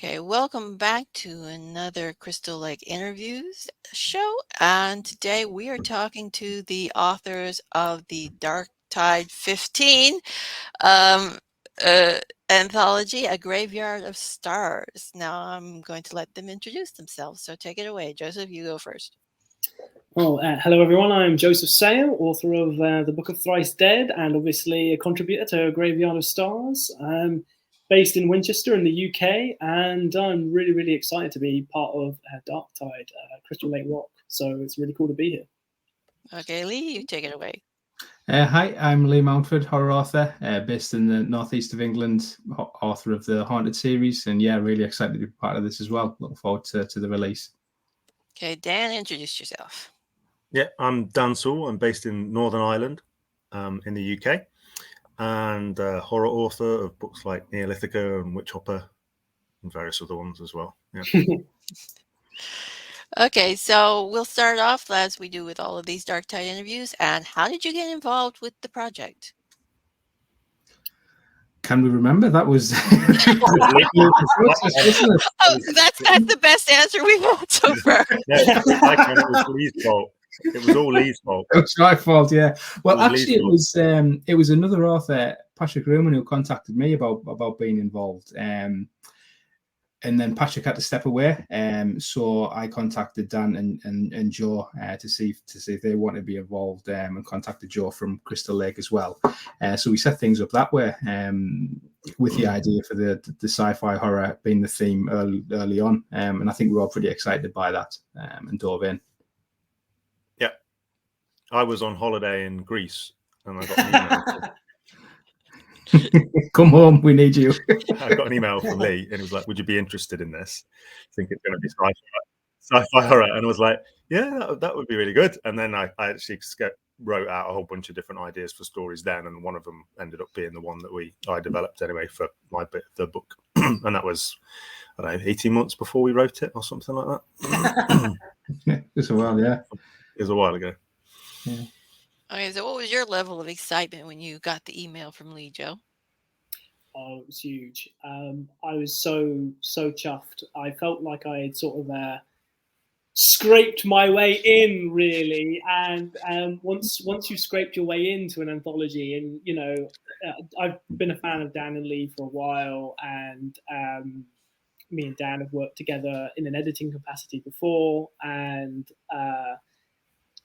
Okay, welcome back to another Crystal Lake Interviews show. And today we are talking to the authors of the Dark Tide 15 um, uh, anthology, A Graveyard of Stars. Now I'm going to let them introduce themselves. So take it away. Joseph, you go first. Well, hello everyone, I'm Joseph Soule, author of the Book of Thrice Dead and obviously a contributor to A Graveyard of Stars. I'm based in Winchester in the UK, and I'm really excited to be part of Dark Tide, Crystal Lake Rock, so it's really cool to be here. Okay, Lee, you take it away. Hi, I'm Lee Mountford, horror author, based in the northeast of England, author of the Haunted series, and yeah, really excited to be part of this as well. Looking forward to the release. Okay, Dan, introduce yourself. Yeah, I'm Dan Soule. I'm based in Northern Ireland, in the UK, and horror author of books like Neolithica and Witch Hopper and various other ones as well. Yeah. Okay, so we'll start off as we do with all of these Dark Tide interviews. And how did you get involved with the project? Can we remember? That was that's the best answer we've had so far. It was Lee's fault. It was all Lee's fault. It was my fault, yeah. Well, actually, it was another author, Patrick Ruman, who contacted me about being involved. And then Patrick had to step away, so I contacted Dan and Joe to see if they want to be involved, and contacted Joe from Crystal Lake as well. So we set things up that way, with the idea for the sci-fi horror being the theme early on, and I think we're all pretty excited by that, and dove in. Yeah, I was on holiday in Greece, and I got an email. Come home, we need you. I got an email from Lee, and he was like, "Would you be interested in this? I think it's going to be sci-fi horror." And I was like, "Yeah, that would be really good." And then I actually wrote out a whole bunch of different ideas for stories then, and one of them ended up being the one that I developed anyway for my bit of the book, and that was, I don't know, 18 months before we wrote it or something like that. Yeah, it's a while, yeah. It was a while ago. Yeah. Okay, so what was your level of excitement when you got the email from Lee, Joe? Oh, it was huge. I was so chuffed. I felt like I had sort of scraped my way in, really. And once you scraped your way into an anthology, and you know, I've been a fan of Dan and Lee for a while, and me and Dan have worked together in an editing capacity before, and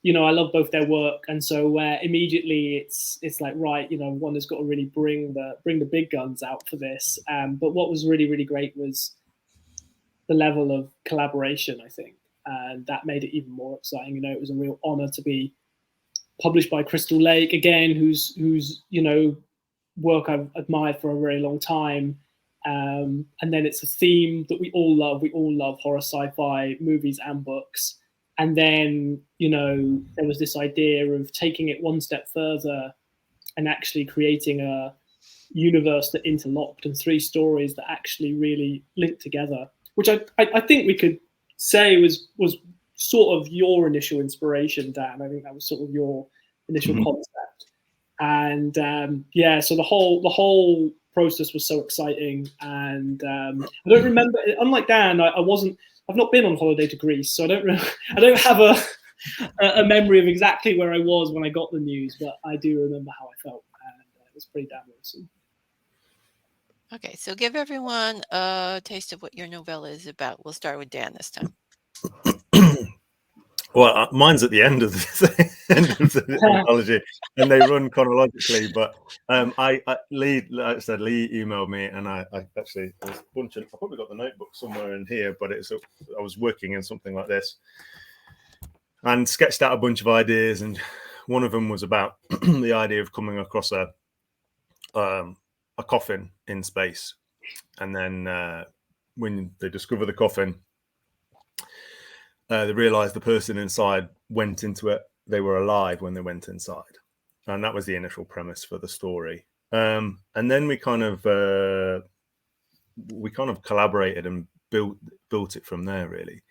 you know, I love both their work, and so immediately it's like, right, you know, one has got to really bring the big guns out for this. But what was really great was the level of collaboration, I think, and that made it even more exciting. You know, it was a real honor to be published by Crystal Lake again, whose you know, work I've admired for a very long time. And then it's a theme that we all love. We all love horror, sci-fi movies and books. And then, you know, there was this idea of taking it one step further and actually creating a universe that interlocked and 3 stories that actually really linked together, which I think we could say was sort of your initial inspiration, Dan. I think that was sort of your initial concept. And yeah, so the whole process was so exciting. And I don't remember, unlike Dan, I've not been on holiday to Greece, so I don't have a memory of exactly where I was when I got the news, but I do remember how I felt, and it was pretty damn awesome. Okay, so give everyone a taste of what your novella is about. We'll start with Dan this time. Well, mine's at the end of the anthology, and they run chronologically. But Lee emailed me, and I actually, there's a bunch of, I probably got the notebook somewhere in here, but I was working in something like this, and sketched out a bunch of ideas, and one of them was about the idea of coming across a coffin in space, and then when they discover the coffin, they realized the person inside went into it. They were alive when they went inside. And that was the initial premise for the story. And then we kind of collaborated and built it from there, really.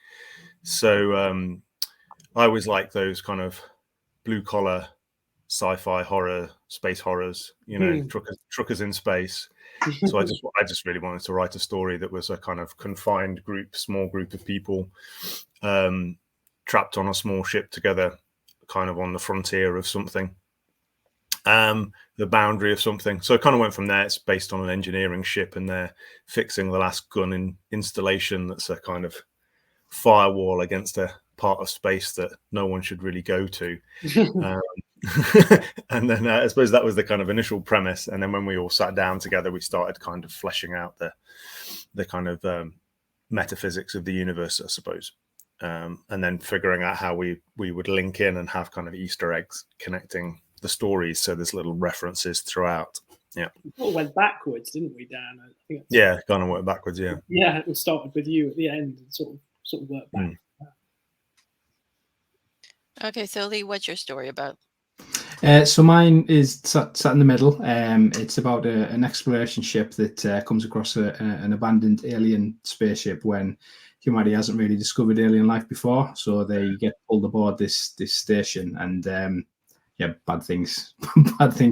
So I always like those kind of blue collar sci-fi horror, space horrors, you know, truckers in space. So I just really wanted to write a story that was a kind of confined group, small group of people, trapped on a small ship together, kind of on the frontier of something, the boundary of something. So it kind of went from there. It's based on an engineering ship, and they're fixing the last gun installation that's a kind of firewall against a part of space that no one should really go to. And then I suppose that was the kind of initial premise. And then when we all sat down together, we started kind of fleshing out the kind of metaphysics of the universe, I suppose. And then figuring out how we would link in and have kind of Easter eggs connecting the stories. So there's little references throughout. Yeah. We all went backwards, didn't we, Dan? I think kind of went backwards. Yeah. Yeah, it started with you at the end and sort of worked back. Okay, so Lee, what's your story about? So mine is sat in the middle. It's about an exploration ship that comes across an abandoned alien spaceship when humanity hasn't really discovered alien life before. So they get pulled aboard this station, and bad things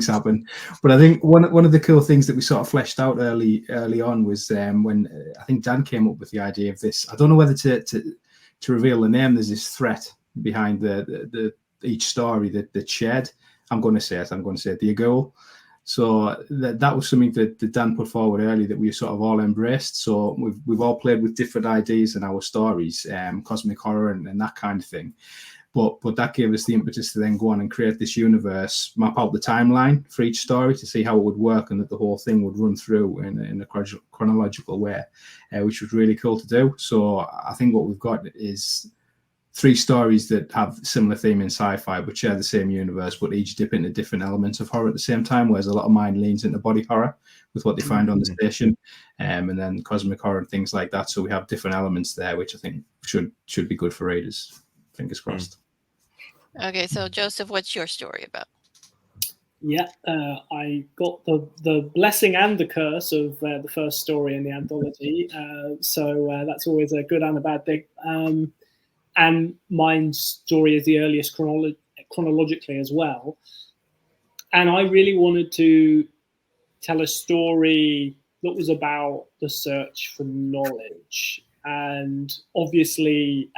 happen. But I think one of the cool things that we sort of fleshed out early on was when I think Dan came up with the idea of this. I don't know whether to reveal the name. There's this threat behind the each story that's shared. I'm going to say it, the goal. So that was something that Dan put forward early that we sort of all embraced. So we've all played with different ideas in our stories, cosmic horror and that kind of thing. But that gave us the impetus to then go on and create this universe, map out the timeline for each story to see how it would work, and that the whole thing would run through in a chronological way, which was really cool to do. So I think what we've got is 3 stories that have similar theme in sci-fi but share the same universe, but each dip into different elements of horror at the same time, whereas a lot of mine leans into body horror with what they find on the station, and then cosmic horror and things like that. So we have different elements there, which I think should be good for readers. Fingers crossed. Okay, so Joseph, what's your story about? Yeah, I got the blessing and the curse of the first story in the anthology. So that's always a good and a bad thing. And mine's story is the earliest chronologically as well. And I really wanted to tell a story that was about the search for knowledge. And obviously,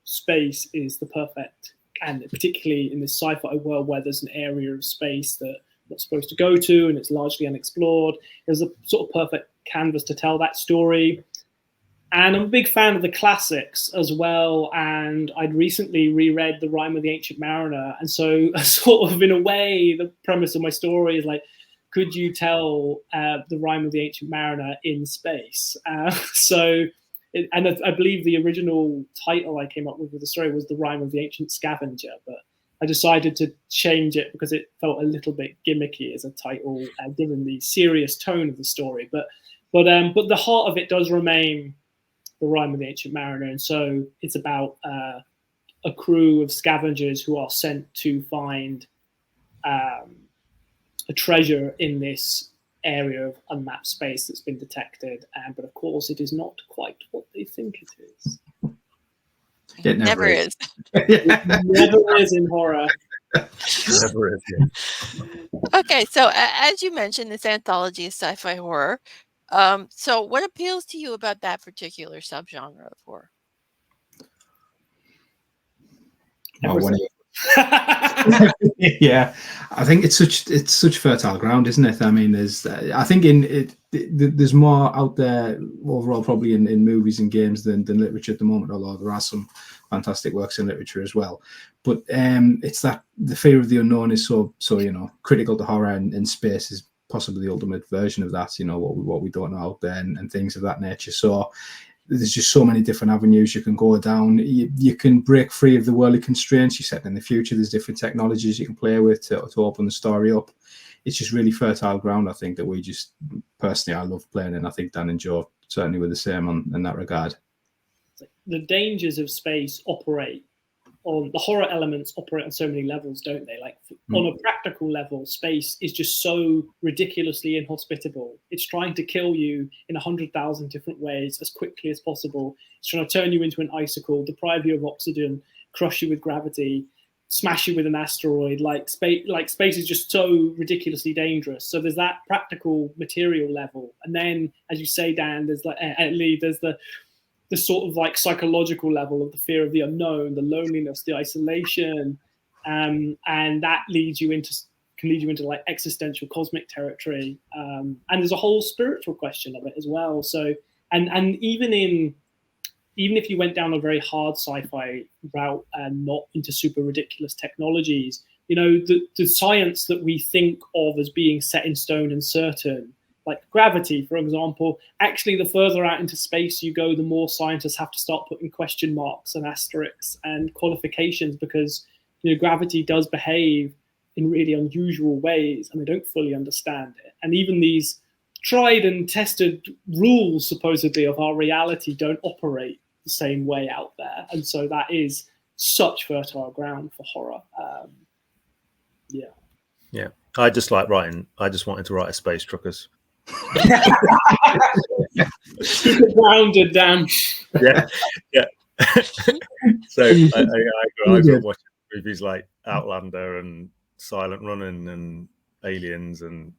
space is the perfect, and particularly in this sci-fi world where there's an area of space that you're not supposed to go to and it's largely unexplored, there's a sort of perfect canvas to tell that story. And I'm a big fan of the classics as well. And I'd recently reread The Rime of the Ancient Mariner. And so sort of in a way, the premise of my story is like, could you tell The Rime of the Ancient Mariner in space? I believe the original title I came up with the story was The Rime of the Ancient Scavenger. But I decided to change it because it felt a little bit gimmicky as a title, given the serious tone of the story. But the heart of it does remain The Rime of the Ancient Mariner, and so it's about a crew of scavengers who are sent to find a treasure in this area of unmapped space that's been detected, but of course it is not quite what they think it is. It never is. It never is in horror. Never is, yeah. Okay, so as you mentioned, this anthology is sci-fi horror. So what appeals to you about that particular subgenre of horror? Yeah, I think it's such fertile ground, isn't it? I mean, there's more out there overall probably in movies and games than literature at the moment, although there are some fantastic works in literature as well. But it's that the fear of the unknown is so critical to horror, and space is possibly the ultimate version of that, what we don't know out there and things of that nature. So there's just so many different avenues you can go down. You can break free of the worldly constraints you set in the future. There's different technologies you can play with to open the story up. It's just really fertile ground, I think, that we just, personally, I love playing in. I think Dan and Joe certainly were the same in that regard. The dangers of space operate on, the horror elements operate on so many levels, don't they? Like on a practical level, space is just so ridiculously inhospitable. It's trying to kill you in 100,000 different ways as quickly as possible. It's trying to turn you into an icicle, deprive you of oxygen, crush you with gravity. smash you with an asteroid. Like space is just so ridiculously dangerous. So there's that practical material level, and then, as you say, Dan, there's like Lee, there's the sort of like psychological level of the fear of the unknown, the loneliness, the isolation, and that can lead you into like existential cosmic territory. And there's a whole spiritual question of it as well. So, and even if you went down a very hard sci-fi route and not into super ridiculous technologies, you know, the science that we think of as being set in stone and certain, like gravity, for example, actually the further out into space you go, the more scientists have to start putting question marks and asterisks and qualifications, because, you know, gravity does behave in really unusual ways and they don't fully understand it. And even these tried and tested rules, supposedly, of our reality don't operate the same way out there. And so that is such fertile ground for horror. Yeah. I just wanted to write a Space Truckers. Keep it grounded, Dan. Yeah. So I grew up watching movies like Outlander and Silent Running and Aliens and,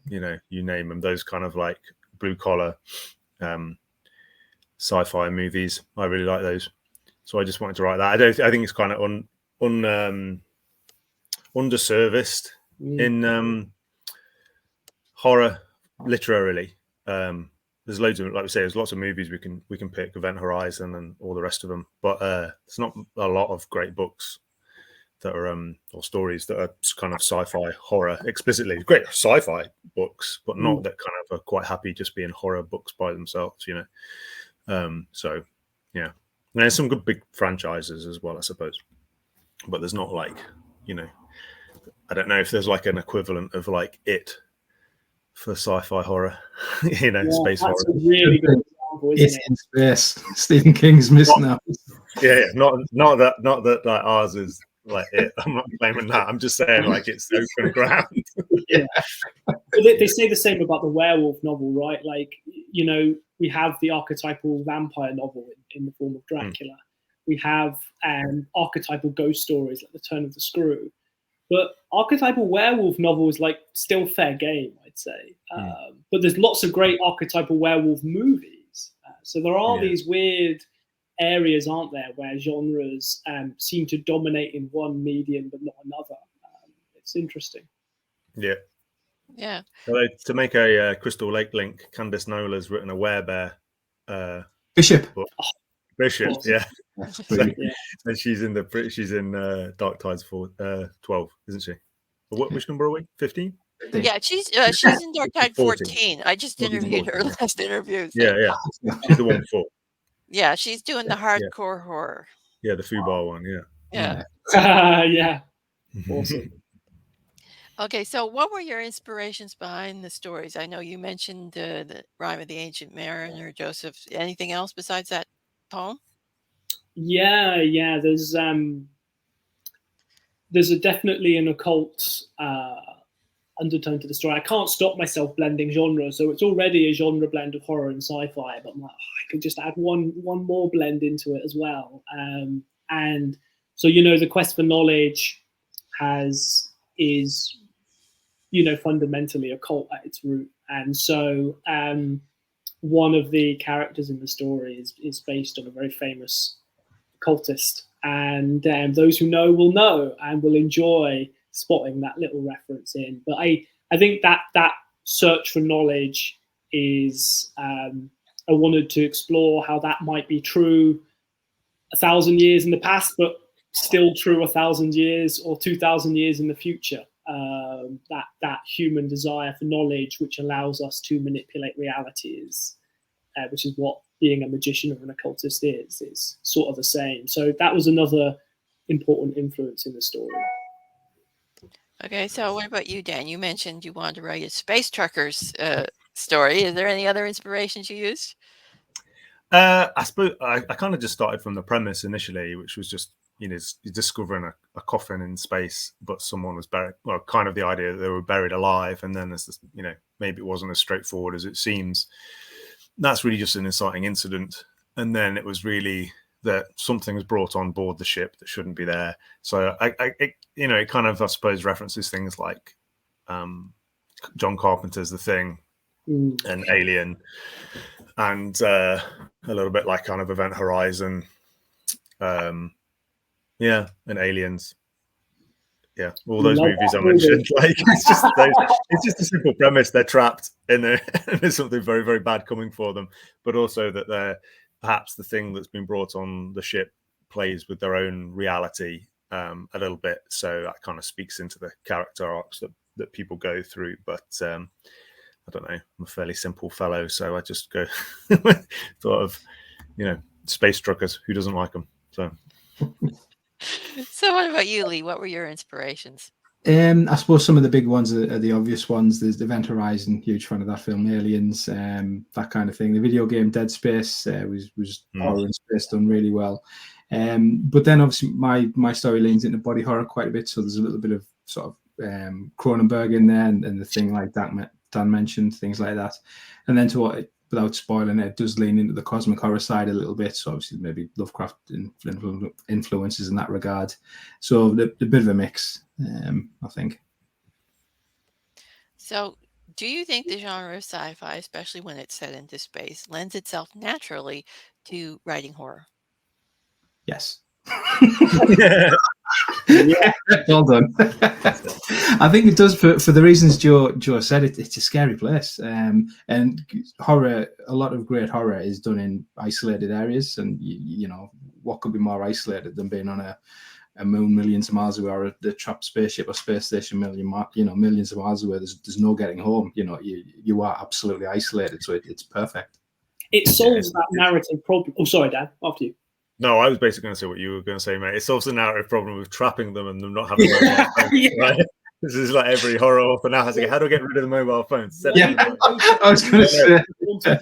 you know, you name them, those kind of like blue collar sci-fi movies. I really like those. So I just wanted to write that. I think it's kind of underserviced in horror literarily. There's loads of, like we say, there's lots of movies we can pick, Event Horizon and all the rest of them, but there's not a lot of great books that are or stories that are kind of sci-fi horror explicitly. Great sci-fi books, but not that kind of are quite happy just being horror books by themselves, you know. So yeah, and there's some good big franchises as well, I suppose, but there's not like, you know, I don't know if there's like an equivalent of like It for sci-fi horror, you know, space horror. A really good example, isn't It's in space. Stephen King's missing out. Yeah, not that like ours is like It. I'm not claiming that. I'm just saying like it's open ground. Yeah. They say the same about the werewolf novel, right? Like, you know, we have the archetypal vampire novel in the form of Dracula. We have archetypal ghost stories like The Turn of the Screw. But archetypal werewolf novel is like still fair game, I'd say. But there's lots of great archetypal werewolf movies. So there are these weird areas, aren't there, where genres seem to dominate in one medium but not another. It's interesting. Yeah. Yeah. So to make a Crystal Lake link, Candice Nola's written a werebear Bishop. book. Bishop, Awesome. yeah. Yeah. And she's in Dark Tides 12, isn't she? Which number are we? 15? Yeah, she's in Dark Tide 14. I just interviewed her last interview. So. Yeah. She's the one before. Yeah, she's doing the hardcore horror. Yeah, the Fubar one, Yeah. Yeah. Awesome. Okay, so what were your inspirations behind the stories? I know you mentioned the Rime of the Ancient Mariner, Joseph. Anything else besides that poem? Yeah. There's definitely an occult undertone to the story. I can't stop myself blending genres, so it's already a genre blend of horror and sci-fi. But I'm like, I could just add one more blend into it as well. And so, you know, the quest for knowledge is you know, fundamentally occult at its root. And so one of the characters in the story is based on a very famous occultist. And those who know and will enjoy spotting that little reference in. But I think that search for knowledge is, I wanted to explore how that might be true 1,000 years in the past, but still true 1,000 years or 2,000 years in the future. That human desire for knowledge, which allows us to manipulate realities, which is what being a magician or an occultist is sort of the same. So that was another important influence in the story. Okay, so what about you, Dan? You mentioned you wanted to write a Space Truckers story. Is there any other inspirations you used? I suppose I kind of just started from the premise initially, which was just, you know, discovering a coffin in space, but someone was buried. Well, kind of the idea that they were buried alive, and then there's this, you know, maybe it wasn't as straightforward as it seems. That's really just an inciting incident, and then it was really that something's brought on board the ship that shouldn't be there. So it kind of, I suppose, references things like John Carpenter's The Thing and Alien, and a little bit like kind of Event Horizon, and Aliens. Yeah, all those movies I mentioned. Like, it's just a simple premise. They're trapped in there, and there's something very, very bad coming for them. But also that they're perhaps the thing that's been brought on the ship plays with their own reality a little bit. So that kind of speaks into the character arcs that people go through. But I don't know. I'm a fairly simple fellow, so I just go thought of space truckers. Who doesn't like them? So. So what about you, Lee? What were your inspirations? I suppose some of the big ones are the obvious ones. There's Event Horizon, huge fan of that film. Aliens, that kind of thing. The video game Dead Space was horror and space done really well. But then obviously my story leans into body horror quite a bit, so there's a little bit of sort of Cronenberg in there, and the thing like that Dan mentioned, things like that. And then without spoiling it, does lean into the cosmic horror side a little bit. So obviously maybe Lovecraft influences in that regard. So a bit of a mix, I think. So do you think the genre of sci-fi, especially when it's set into space, lends itself naturally to writing horror? Yes. Yeah. Well done. I think it does for the reasons Joe said. It's a scary place, and horror. A lot of great horror is done in isolated areas, and what could be more isolated than being on a moon millions of miles away, or the trapped spaceship or space station millions of miles away. There's no getting home. You are absolutely isolated, so it's perfect. It solves that narrative problem. Oh, sorry, Dan. After you. No, I was basically going to say what you were going to say, mate. It solves the narrative problem of trapping them and them not having mobile phones, right? This is like every horror author now has to go, how do I get rid of the mobile phones? I was going to say.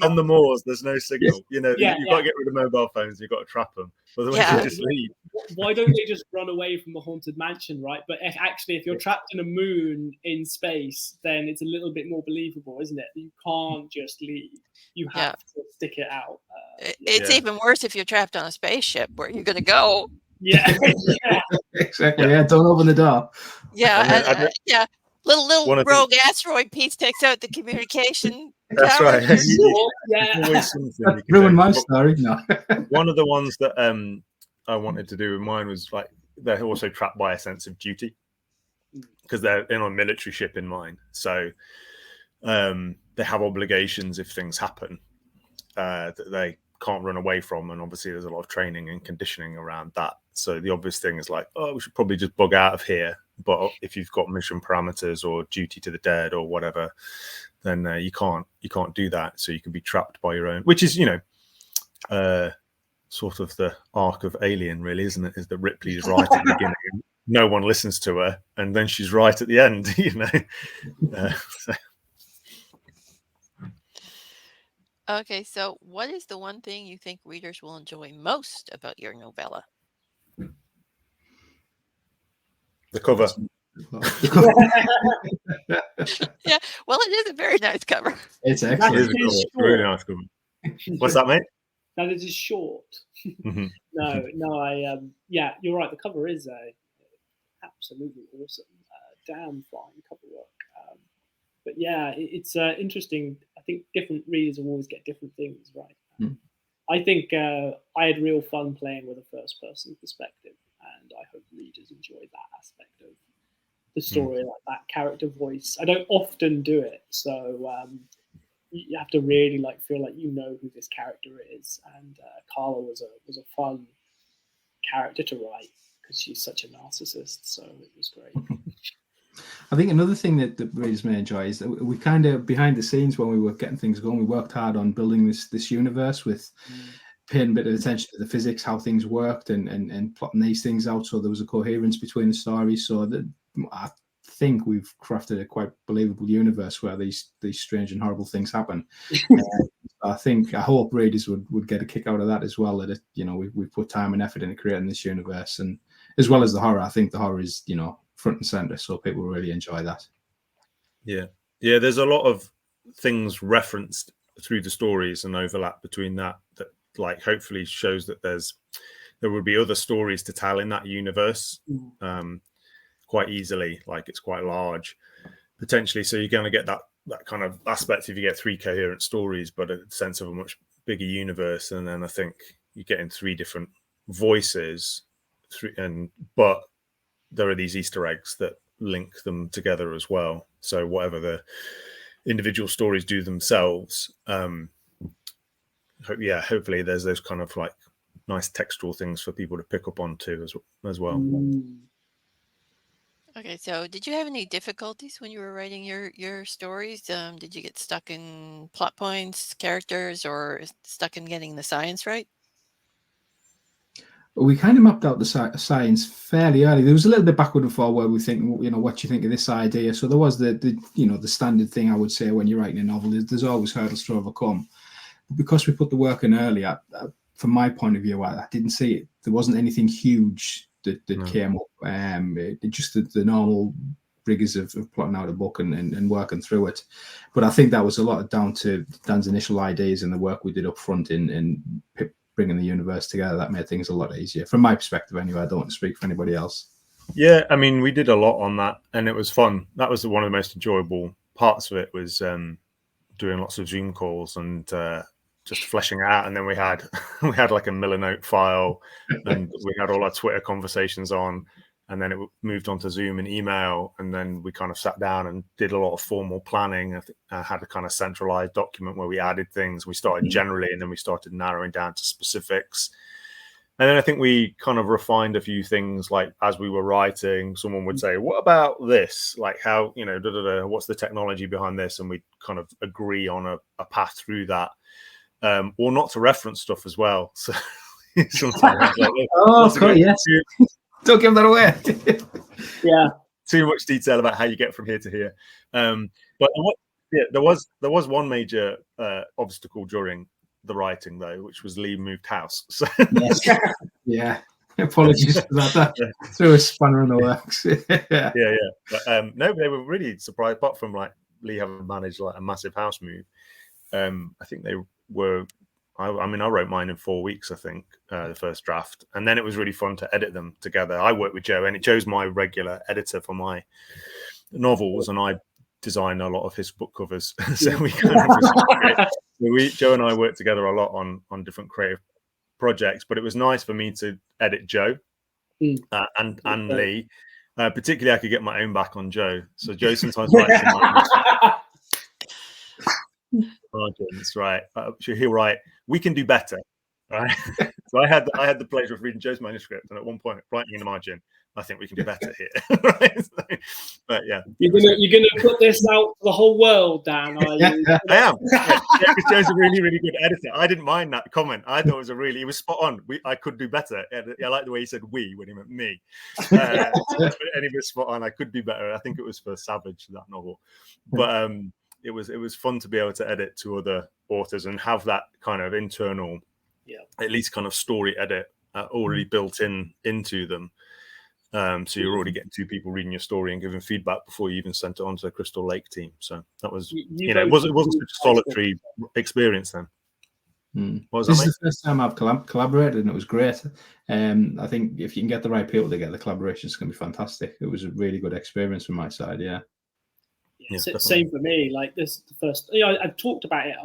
On the moors, there's no signal. You've got to get rid of mobile phones. You've got to trap them. Otherwise, you just leave. Why don't they just run away from the haunted mansion, right? But if you're trapped in a moon in space, then it's a little bit more believable, isn't it? You can't just leave. You have to stick it out. It's even worse if you're trapped on a spaceship. Where are you going to go? Yeah. Exactly. Yeah, don't open the door. Yeah, little rogue asteroid piece takes out the communication. That's right. That ruined my story. No. One of the ones that I wanted to do with mine was like they're also trapped by a sense of duty because they're in a military ship in mine, so they have obligations if things happen that they can't run away from, and obviously there's a lot of training and conditioning around that. So the obvious thing is like, we should probably just bug out of here. But if you've got mission parameters or duty to the dead or whatever, then you can't do that. So you can be trapped by your own, which is sort of the arc of Alien, really, isn't it? Is that Ripley's right at the beginning, and no one listens to her, and then she's right at the end. So. Okay, so what is the one thing you think readers will enjoy most about your novella? The cover. Yeah, well, it is a very nice cover. It's excellent. It is a really nice cover. What's that, mate? That is short. Mm-hmm. No, you're right. The cover is absolutely awesome. Damn fine cover work. But yeah, it's interesting. I think different readers will always get different things, right? I think I had real fun playing with a first-person perspective, and I hope readers enjoy that aspect of the story, like that character voice. I don't often do it, so you have to really feel like you know who this character is. And Carla was a fun character to write because she's such a narcissist, so it was great. I think another thing that readers may enjoy is that we kind of, behind the scenes when we were getting things going, we worked hard on building this universe with paying a bit of attention to the physics, how things worked, and plotting these things out so there was a coherence between the stories. So that I think we've crafted a quite believable universe where these strange and horrible things happen. I hope readers would get a kick out of that as well. That we've put time and effort into creating this universe, and as well as the horror. I think the horror is front and center, so people really enjoy that. Yeah, there's a lot of things referenced through the stories and overlap between that like hopefully shows that there will be other stories to tell in that universe quite easily. Like it's quite large potentially, so you're going to get that kind of aspect if you get 3 coherent stories, but a sense of a much bigger universe. And then I think you get in 3 different voices, but there are these Easter eggs that link them together as well. So whatever the individual stories do themselves, hopefully there's those kind of like nice textual things for people to pick up on too as well. Okay, so did you have any difficulties when you were writing your stories? Did you get stuck in plot points, characters, or stuck in getting the science right? We kind of mapped out the science fairly early. There was a little bit backward and forward where we think, what do you think of this idea? So there was the standard thing I would say when you're writing a novel is there's always hurdles to overcome. But because we put the work in early, from my point of view, I didn't see it. There wasn't anything huge that came up. Just the normal rigors of plotting out a book and working through it. But I think that was a lot down to Dan's initial ideas and the work we did up front in bringing the universe together. That made things a lot easier from my perspective anyway. I don't want to speak for anybody else. Yeah, I mean, we did a lot on that and it was fun. That was one of the most enjoyable parts of it, was doing lots of Zoom calls and just fleshing it out. And then we had like a Milanote file and we had all our Twitter conversations on, and then it moved on to Zoom and email. And then we kind of sat down and did a lot of formal planning. I had a kind of centralized document where we added things. We started generally, and then we started narrowing down to specifics. And then I think we kind of refined a few things, like as we were writing, someone would say, what about this? Like how, what's the technology behind this? And we kind of agree on a path through that. Or not to reference stuff as well. So sometimes like, yes. Don't give that away. Yeah. Too much detail about how you get from here to here. But there was one major obstacle during the writing though, which was Lee moved house. So yes. Yeah. Apologies for that. Threw a spanner in the works. Yeah. But no, they were really surprised. Apart from like Lee having managed like a massive house move, I think they were. I wrote mine in 4 weeks, I think, the first draft. And then it was really fun to edit them together. I worked with Joe, and Joe's my regular editor for my novels, and I design a lot of his book covers. So we kind of Joe and I worked together a lot on different creative projects. But it was nice for me to edit Joe and Lee. Particularly, I could get my own back on Joe. So Joe sometimes writes margins, right? He'll write, "We can do better," right? So I had the pleasure of reading Joe's manuscript, and at one point writing in the margin, "I think we can do better here." Right? So, but yeah, you're gonna put this out to the whole world, Dan, are you? I am. Yeah, because Joe's a really, really good editor. I didn't mind that comment. I thought it was spot on. I could do better. I like the way he said "we" when he meant me. And it was spot on. I could do better. I think it was for Savage, that novel, but it was fun to be able to edit to other authors and have that kind of internal, at least kind of story edit already built into them. So you're already getting 2 people reading your story and giving feedback before you even sent it on to the Crystal Lake team. So that was, it wasn't such a solitary experience then. This is the first time I've collaborated, and it was great. I think if you can get the right people together, the collaboration is going to be fantastic. It was a really good experience from my side. Yeah, same for me. Like this, the first, I've talked about it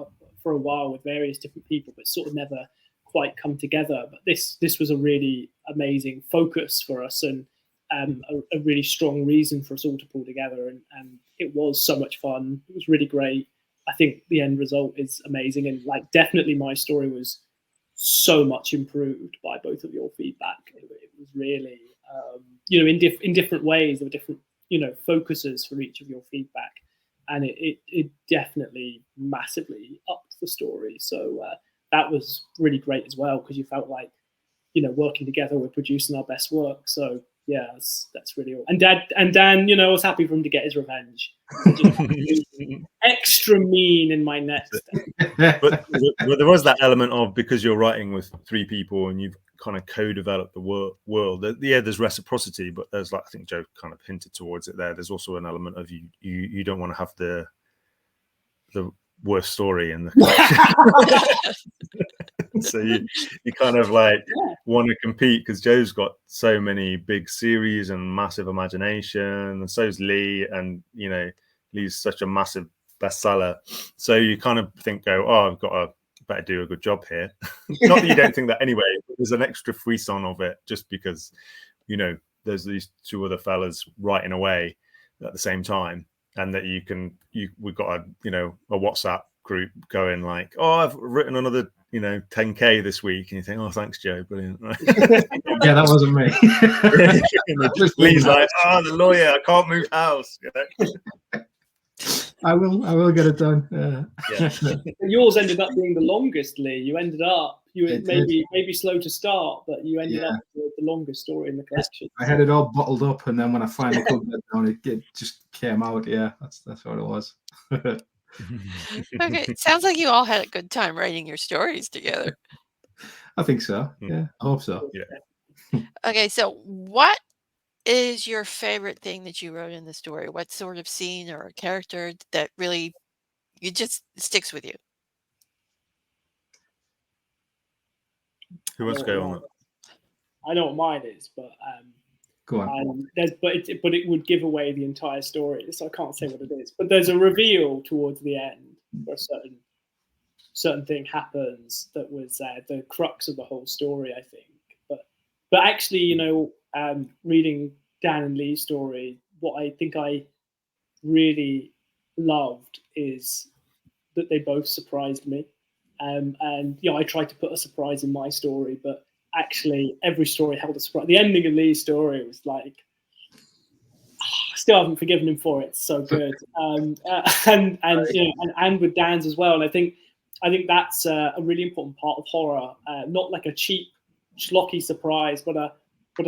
for a while with various different people, but sort of never quite come together. But this was a really amazing focus for us, and a really strong reason for us all to pull together. And it was so much fun. It was really great. I think the end result is amazing, and like definitely my story was so much improved by both of your feedback. It was really, in different ways. There were different, focuses for each of your feedback, and it definitely massively upped the story. So that was really great as well, because you felt like, working together, we're producing our best work. So yeah, that's really all. And Dan, I was happy for him to get his revenge. Extra mean in my next. But there was that element of, because you're writing with 3 people and you've kind of co-developed the world. There's reciprocity, but there's, like, I think Joe kind of hinted towards it there. There's also an element of you don't want to have the worst story in the collection. So you kind of like want to compete, because Joe's got so many big series and massive imagination, and so's Lee, and Lee's such a massive bestseller. So you kind of think, I've got to better do a good job here. Not that you don't think that anyway, but there's an extra frisson of it, just because there's these two other fellas writing away at the same time, and that we've got a WhatsApp group going like, I've written another 10k this week, and you think, thanks Joe, brilliant. Yeah, that wasn't me. Lee's like, the lawyer, I can't move house. I will get it done. Yours ended up being the longest, Lee. You ended up maybe slow to start, but you ended up with the longest story in the collection. I had it all bottled up, and then when I finally put it down, it just came out. Yeah, that's what it was. Okay, sounds like you all had a good time writing your stories together. I think so. Yeah, I hope so. Yeah. Okay, so what is your favorite thing that you wrote in the story? What sort of scene or a character that really just sticks with you? Who wants to go on that? I know what mine is, but go on. But it would give away the entire story, so I can't say what it is. But there's a reveal towards the end where a certain thing happens that was the crux of the whole story, I think. But actually, reading Dan and Lee's story, what I think I really loved is that they both surprised me. And I tried to put a surprise in my story, but actually every story held a surprise. The ending of Lee's story was like, I still haven't forgiven him for it. It's so good. And with Dan's as well. And I think that's a really important part of horror. Not like a cheap, schlocky surprise, but a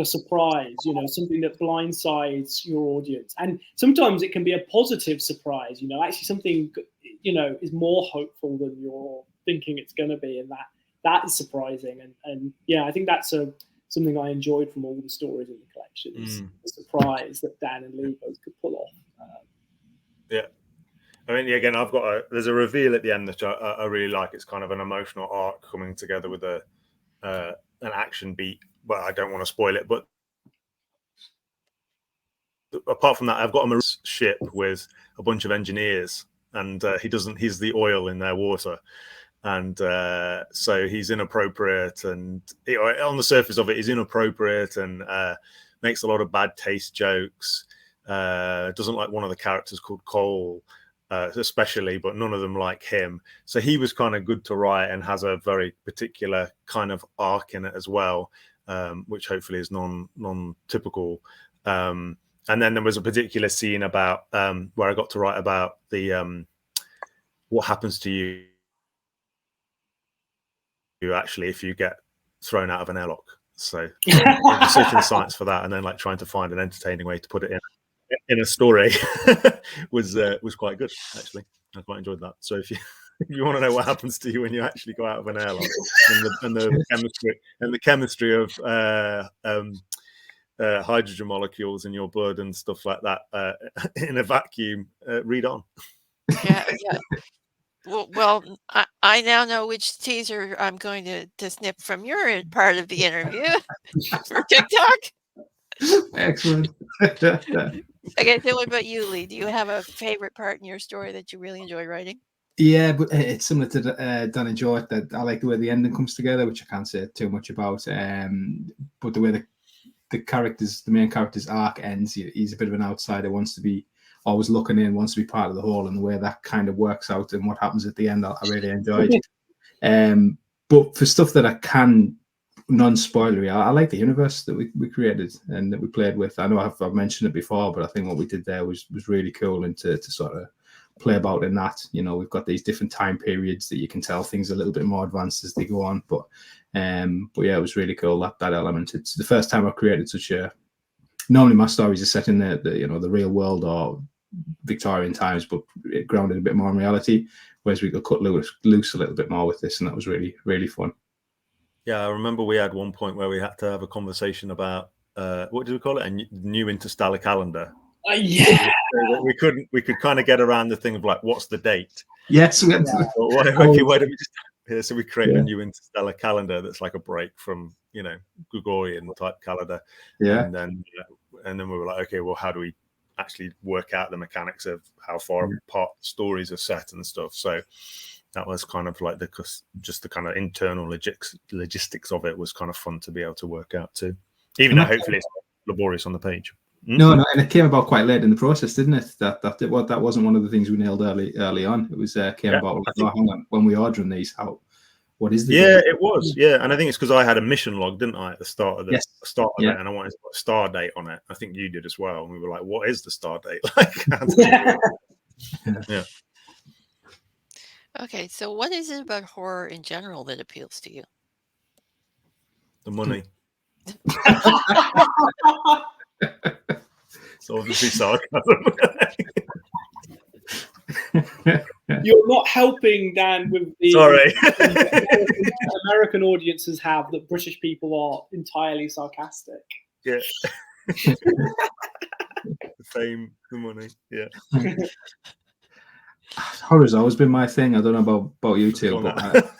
surprise, something that blindsides your audience. And sometimes it can be a positive surprise, actually something, is more hopeful than you're thinking it's going to be. And that is surprising. And I think that's something I enjoyed from all the stories in the collection, is the surprise that Dan and Lee both could pull off. Yeah. I mean, again, there's a reveal at the end that I really like. It's kind of an emotional arc coming together with an action beat. Well, I don't want to spoil it, but apart from that, I've got a marine ship with a bunch of engineers, and he's the oil in their water. And so he's inappropriate, and on the surface of it, he's inappropriate and makes a lot of bad taste jokes. Doesn't like one of the characters called Cole, especially, but none of them like him. So he was kind of good to write and has a very particular kind of arc in it as well, which hopefully is non-typical. And then there was a particular scene about where I got to write about the what happens to you actually if you get thrown out of an airlock. So researching the science for that, and then like trying to find an entertaining way to put it in a story was quite good, actually. I quite enjoyed that. So if you want to know what happens to you when you actually go out of an airlock, and the chemistry of hydrogen molecules in your blood and stuff like that in a vacuum, read on. Yeah. Well, I now know which teaser I'm going to snip from your part of the interview for TikTok. Excellent. Okay, so what about you, Lee? Do you have a favorite part in your story that you really enjoy writing? Yeah, but it's similar to Dan and George, that I like the way the ending comes together, which I can't say too much about. But the way the main character's arc ends, he's a bit of an outsider, wants to be always looking in, wants to be part of the whole, and the way that kind of works out and what happens at the end, I really enjoyed. But for stuff that I can non-spoilery, I like the universe that we created and that we played with. I know I've mentioned it before, but I think what we did there was really cool, and to sort of play about in that. We've got these different time periods that you can tell things a little bit more advanced as they go on. But yeah, it was really cool, that element. It's the first time I've created such a. Normally my stories are set in the real world or Victorian times, but it grounded a bit more in reality, whereas we could cut loose a little bit more with this, and that was really, really fun. Yeah, I remember we had one point where we had to have a conversation about what did we call it? A new interstellar calendar. Yeah. We could kind of get around the thing of like, what's the date? Yes. Why don't we just Yeah, so we created a new interstellar calendar that's like a break from, you know, Gregorian type calendar. Yeah. And then we were like, okay, well, how do we actually work out the mechanics of how far apart stories are set and stuff? So that was kind of like just the kind of internal logistics of it was kind of fun to be able to work out too, even though hopefully it's laborious on the page. No, and it came about quite late in the process, didn't it? That wasn't one of the things we nailed early on. It was came about when we ordering these. What is the game? It was, and I think it's because I had a mission log, didn't I, at the start of it, and I wanted to put a star date on it. I think you did as well, and we were like, "What is the star date?" Yeah. Okay, so what is it about horror in general that appeals to you? The money. So obviously sarcasm. You're not helping, Dan, with the American audiences have that British people are entirely sarcastic. Yeah. The fame, the money, yeah. Horror's always been my thing. I don't know about you two, but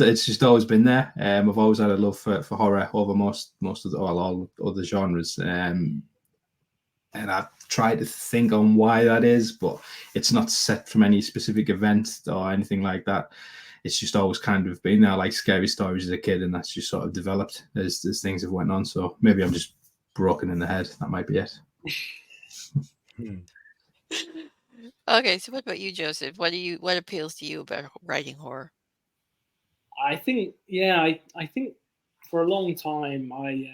it's just always been there. I've always had a love for horror over most of all other genres. And I've tried to think on why that is, but it's not set from any specific event or anything like that. It's just always kind of been there, like scary stories as a kid, and that's just sort of developed as things have went on. So maybe I'm just broken in the head. That might be it. Okay, so what about you, Joseph? What appeals to you about writing horror? I think, I think for a long time I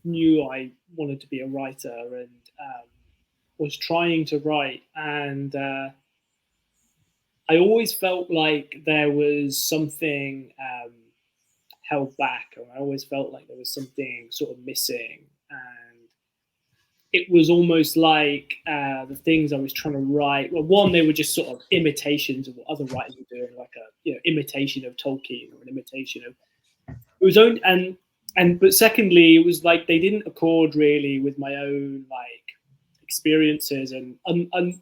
knew I wanted to be a writer and was trying to write, and I always felt like there was something held back, or I always felt like there was something sort of missing, and it was almost like the things I was trying to write. Well, one, they were just sort of imitations of what other writers were doing, like a imitation of Tolkien or an imitation of. It was only but secondly, it was like they didn't accord really with my own like experiences. And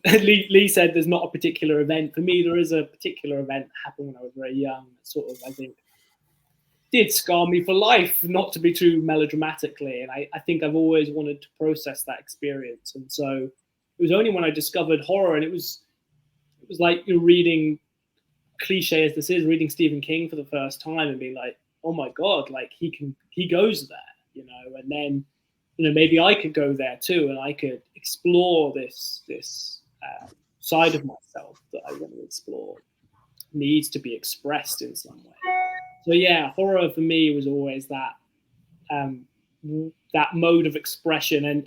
Lee said there's not a particular event. For me, there is a particular event that happened when I was very young. That sort of, I think, did scar me for life, not to be too melodramatically. And I think I've always wanted to process that experience. And so it was only when I discovered horror, and it was like you're reading, cliche as this is, reading Stephen King for the first time and being like, oh my God, like he goes there, and then, maybe I could go there too, and I could explore this side of myself that I want to explore, needs to be expressed in some way. So yeah, horror for me was always that mode of expression. And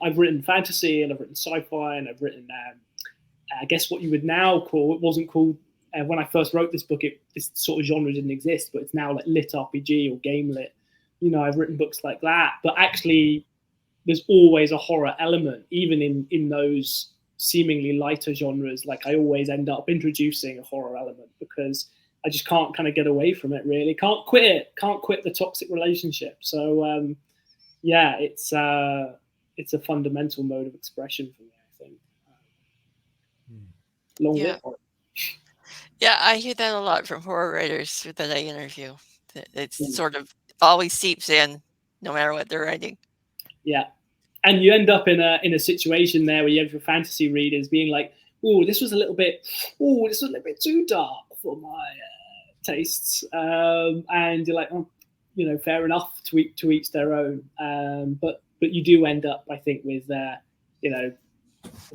I've written fantasy, and I've written sci-fi, and I've written I guess what you would now call, it wasn't called when I first wrote this book, this sort of genre didn't exist, but it's now like lit RPG or game lit. I've written books like that, but actually there's always a horror element, even in those seemingly lighter genres. Like I always end up introducing a horror element because I just can't kind of get away from it, really. Can't quit the toxic relationship. So it's a fundamental mode of expression for me, I think. Long live horror. Yeah, I hear that a lot from horror writers that I interview. It's sort of always seeps in, no matter what they're writing. Yeah, and you end up in a situation there where you have your fantasy readers being like, "Oh, this was a little bit too dark for my tastes," and you're like, "Oh, fair enough. To each their own." But you do end up, I think, with the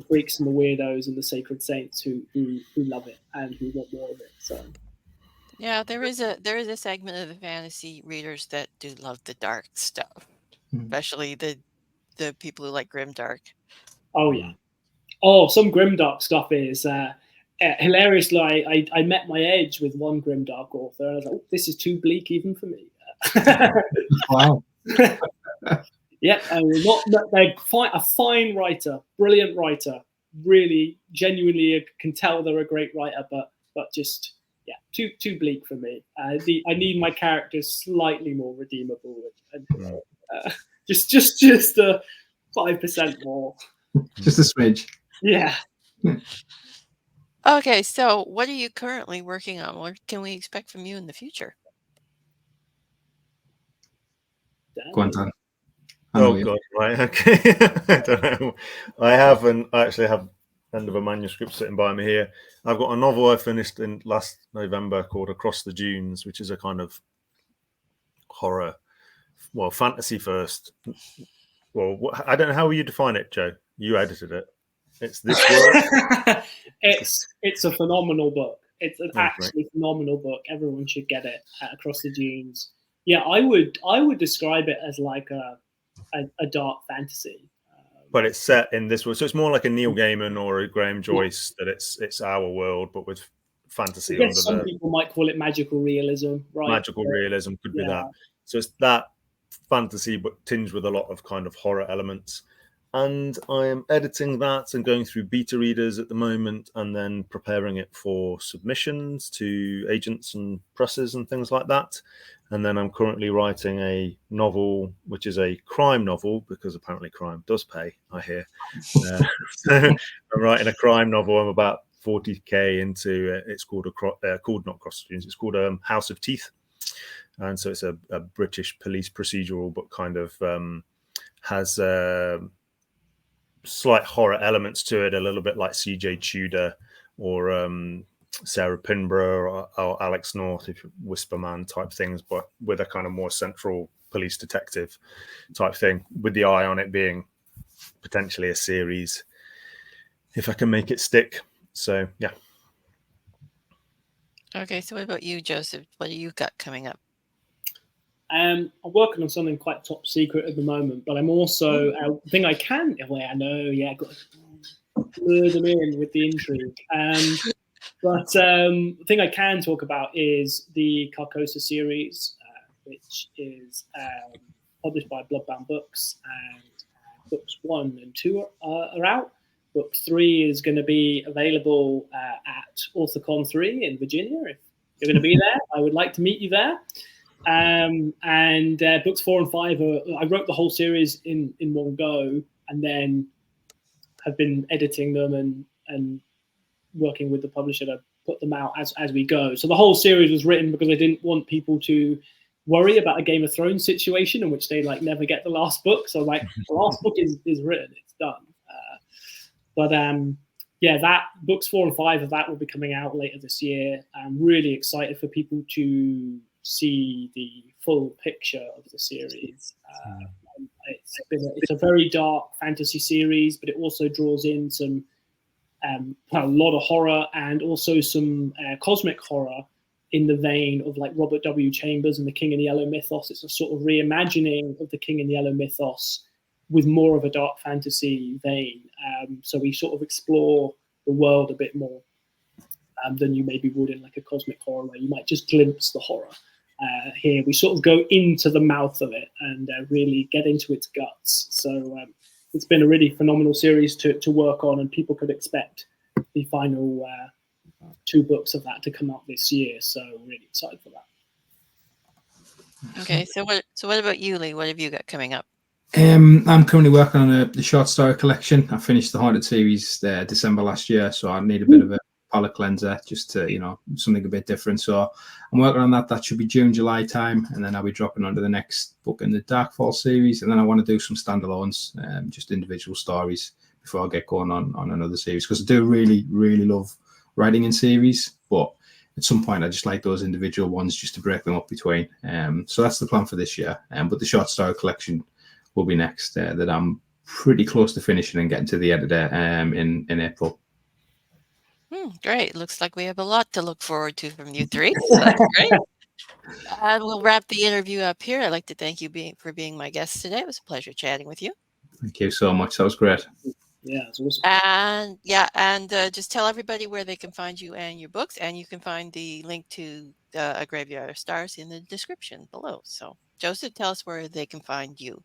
freaks and the weirdos and the sacred saints who love it and who want more of it. So yeah, there is a segment of the fantasy readers that do love the dark stuff, especially the people who like grimdark. Oh yeah. Oh, some grimdark stuff is hilariously. I met my edge with one grimdark author, and I was like, oh, this is too bleak even for me. Wow. Yeah, they're a fine writer, brilliant writer, really genuinely can tell they're a great writer, but just too bleak for me. I need my characters slightly more redeemable, and just 5% more, just a smidge. Yeah. Okay, so what are you currently working on? What can we expect from you in the future? Go on, Dan. Oh God, right, okay. I don't know. I actually have end of a manuscript sitting by me here. I've got a novel I finished in last November called Across the Dunes, which is a kind of horror, well, fantasy first. Well, I don't know how you define it, Joe. You edited it. It's this world. It's a phenomenal book. It's an Right. actually phenomenal book. Everyone should get it. Across the Dunes. Yeah, I would describe it as like a dark fantasy. But it's set in this world, so it's more like a Neil Gaiman or a Graham Joyce. That it's our world, but with fantasy I guess under some the people might call it magical realism, right? magical realism. Could be that. So it's that fantasy, but tinged with a lot of kind of horror elements. And I am editing that and going through beta readers at the moment, and then preparing it for submissions to agents and presses and things like that. And then I'm currently writing a novel, which is a crime novel, because apparently crime does pay, I hear. So I'm writing a crime novel. I'm about 40k into it. It's called called not Cross the Dunes. It's called House of Teeth. And so it's a British police procedural, but kind of has slight horror elements to it, a little bit like CJ Tudor or Sarah Pinborough or Alex North, if Whisperman type things, but with a kind of more central police detective type thing, with the eye on it being potentially a series, if I can make it stick. So, yeah. Okay, so what about you, Joseph? What do you got coming up? I'm working on something quite top secret at the moment, but I'm also I think I can. Well, I know, yeah, got to lure them in with the intrigue. But the thing I can talk about is the Carcosa series, which is published by Bloodbound Books, and books 1 and 2 are out. Book 3 is going to be available at AuthorCon 3 in Virginia. If you're going to be there, I would like to meet you there. And books 4 and 5 I wrote the whole series in one go, and then have been editing them and working with the publisher to put them out as we go. So the whole series was written because I didn't want people to worry about a Game of Thrones situation in which they like never get the last book. So like the last book is written, it's done. Yeah, that books 4 and 5 of that will be coming out later this year. I'm really excited for people to see the full picture of the series. It's a very dark fantasy series, but it also draws in some a lot of horror and also some cosmic horror in the vein of like Robert W. Chambers and the King in Yellow mythos. It's a sort of reimagining of the King in Yellow mythos with more of a dark fantasy vein. So we sort of explore the world a bit more than you maybe would in like a cosmic horror, where you might just glimpse the horror. Here we sort of go into the mouth of it and really get into its guts. So it's been a really phenomenal series to work on, and people could expect the final 2 books of that to come out this year. So really excited for that. Okay, so what about you, Lee? What have you got coming up? I'm currently working on the short story collection. I finished the Haunted series December last year, so I need a bit of a palette cleanser, just to, something a bit different. So I'm working on that. That should be June, July time, and then I'll be dropping onto the next book in the Darkfall series. And then I want to do some standalones, just individual stories before I get going on another series, because I do really, really love writing in series, but at some point I just like those individual ones just to break them up between. So that's the plan for this year. But the short story collection will be next, that I'm pretty close to finishing and getting to the editor in April. Great. Looks like we have a lot to look forward to from you 3. So that's great. And we'll wrap the interview up here. I'd like to thank you for being my guest today. It was a pleasure chatting with you. Thank you so much. That was great. Yeah, it's awesome. And just tell everybody where they can find you and your books, and you can find the link to A Graveyard of Stars in the description below. So, Joseph, tell us where they can find you.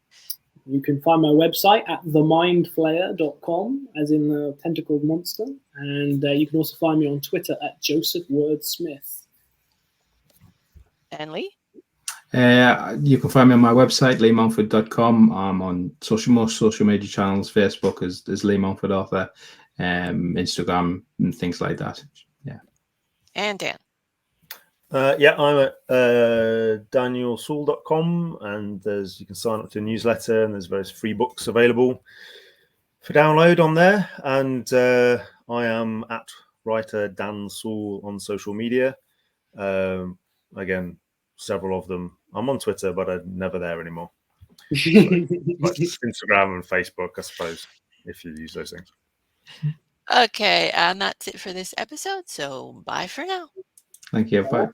You can find my website at themindflayer.com, as in the tentacled monster. And you can also find me on Twitter at Joseph Wordsmith. And Lee? You can find me on my website, leemountford.com. I'm on most social media channels, Facebook as Lee Mountford Author, Instagram and things like that. Yeah. And Dan. Yeah, I'm at danielsoule.com, and you can sign up to a newsletter, and there's various free books available for download on there. And I am at writer Dan Soule on social media. Again, several of them. I'm on Twitter, but I'm never there anymore. But Instagram and Facebook, I suppose, if you use those things. Okay, and that's it for this episode. So bye for now. Thank you. Bye.